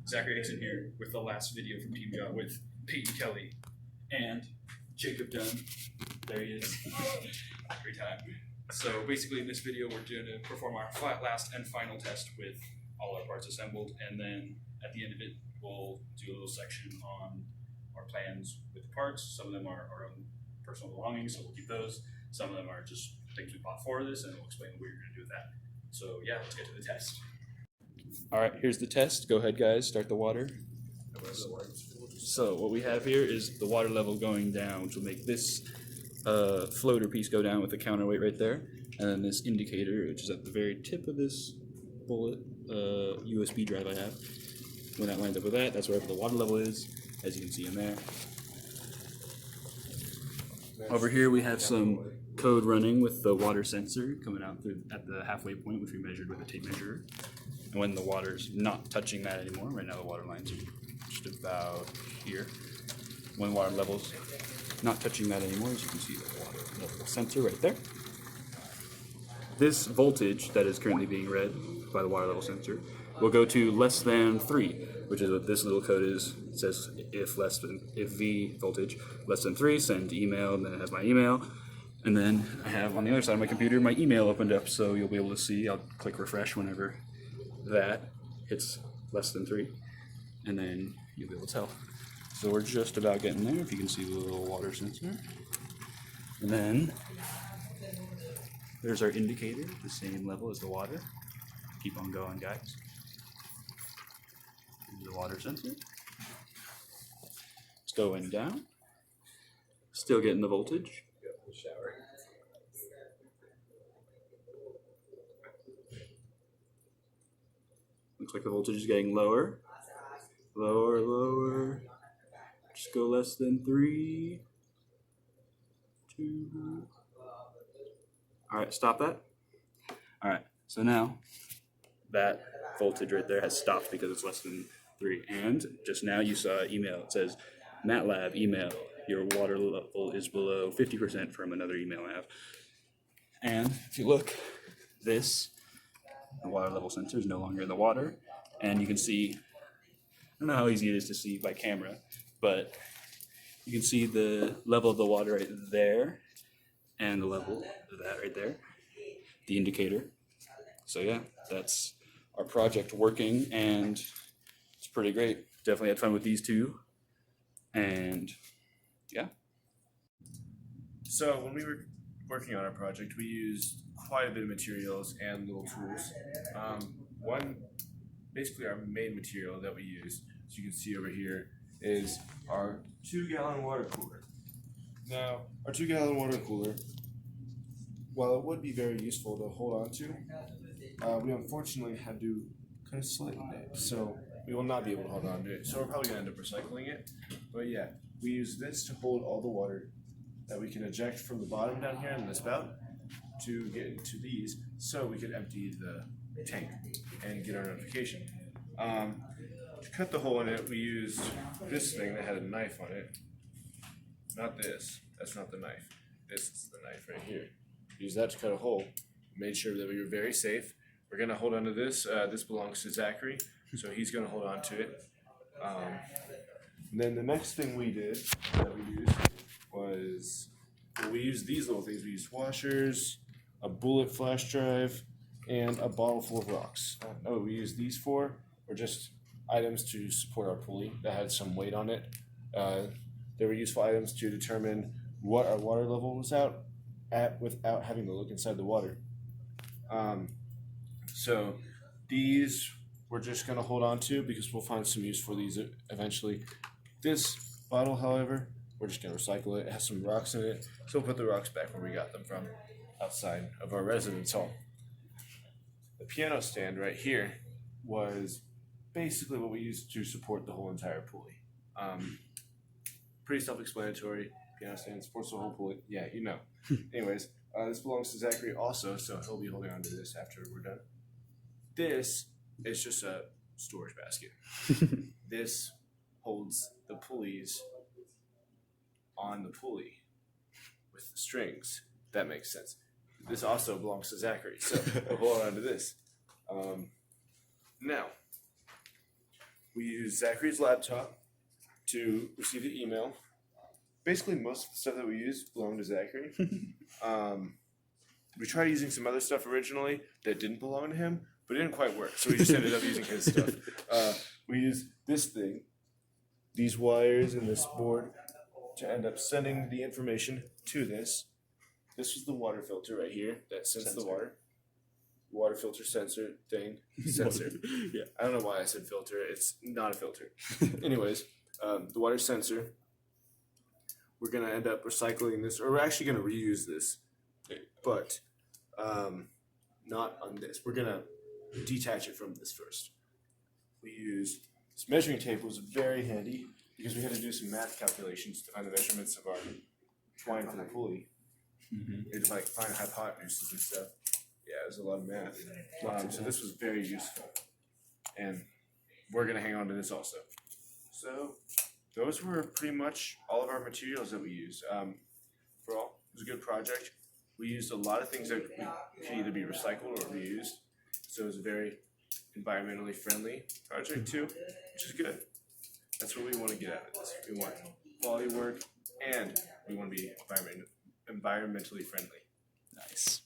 Zachary Hixson here with the last video from Team Got with Payton Kelly and Jacob Dunn. There he is. Every time. So basically in this video we're going to perform our last and final test with all our parts assembled, and then at the end of it we'll do a little section on our plans with the parts. Some of them are our own personal belongings, so we'll keep those. Some of them are just things we bought for this, and we'll explain what we're going to do with that. So yeah, let's get to the test. All right, here's the test. Go ahead, guys. Start the water. So what we have here is the water level going down, which will make this floater piece go down with the counterweight right there, and then this indicator, which is at the very tip of this bullet USB drive I have. When that lines up with that, that's wherever the water level is, as you can see in there. Over here we have some code running with the water sensor coming out through at the halfway point, which we measured with a tape measure. And when the water's not touching that anymore, right now the water lines are just about here. When the water level's not touching that anymore, as you can see the water level sensor right there. This voltage that is currently being read by the water level sensor will go to less than 3, which is what this little code is. It says if V voltage less than 3, send email, and then it has my email. And then I have on the other side of my computer my email opened up, so you'll be able to see. I'll click refresh whenever that hits less than 3, and then you'll be able to tell. So we're just about getting there, if you can see the little water sensor. And then there's our indicator, the same level as the water. Keep on going, guys. Here's the water sensor. It's going down. Still getting the voltage. Shower. Looks like the voltage is getting lower. Lower, lower. Just go less than 3, 2. Alright, stop that. Alright, so now that voltage right there has stopped because it's less than 3. And just now you saw an email. It says, MATLAB email. Your water level is below 50% from another email I have. And if you look, the water level sensor is no longer in the water. And you can see, I don't know how easy it is to see by camera, but you can see the level of the water right there and the level of that right there, the indicator. So yeah, that's our project working, and it's pretty great. Definitely had fun with these two. And yeah. So when we were working on our project, we used quite a bit of materials and little tools. Basically our main material that we used, as you can see over here, is our 2-gallon water cooler. Now, our 2-gallon water cooler, while it would be very useful to hold on to, we unfortunately had to kind of slighten it, so we will not be able to hold on to it. So we're probably going to end up recycling it. But yeah, we use this to hold all the water that we can eject from the bottom down here in the spout to get into these, so we could empty the tank and get our notification. To cut the hole in it, we used this thing that had a knife on it. Not this. That's not the knife. This is the knife right here. Use that to cut a hole. Made sure that we were very safe. We're going to hold on to this. This belongs to Zachary, so he's going to hold on to it. And then the next thing we did that we used was, we used these little things. We used washers, a bullet flash drive, and a bottle full of rocks. We used these 4 were just items to support our pulley that had some weight on it. They were useful items to determine what our water level was at without having to look inside the water. So these we're just going to hold on to because we'll find some use for these eventually. This bottle, however, we're just going to recycle it. It has some rocks in it, so we'll put the rocks back where we got them from, outside of our residence hall. The piano stand right here was basically what we used to support the whole entire pulley. Pretty self-explanatory. Piano stand supports the whole pulley. Yeah, you know. Anyways, this belongs to Zachary also, so he'll be holding on to this after we're done. This is just a storage basket. This holds the pulleys on the pulley with the strings. That makes sense. This also belongs to Zachary, so we'll hold on to this. Now, We used Zachary's laptop to receive the email. Basically, most of the stuff that we used belonged to Zachary. We tried using some other stuff originally that didn't belong to him, but it didn't quite work. So we just ended up using his stuff. We used this thing, these wires and this board to end up sending the information to this. This was the water filter right here that sends the water. Water filter sensor thing. Sensor. Yeah. I don't know why I said filter. It's not a filter. Anyways, the water sensor. We're going to end up recycling this, or we're actually going to reuse this, but not on this. We're going to detach it from this first. We used this measuring tape was very handy because we had to do some math calculations to find the measurements of our twine for the pulley. We had to like find hypotenuses and stuff. Yeah, it was a lot of math. So this was very useful, and we're going to hang on to this also. So those were pretty much all of our materials that we used. It was a good project. We used a lot of things that could either be recycled or reused. So it was a very environmentally friendly project too, which is good. That's what we want to get out of this. We want quality work, and we want to be environmentally friendly. Nice.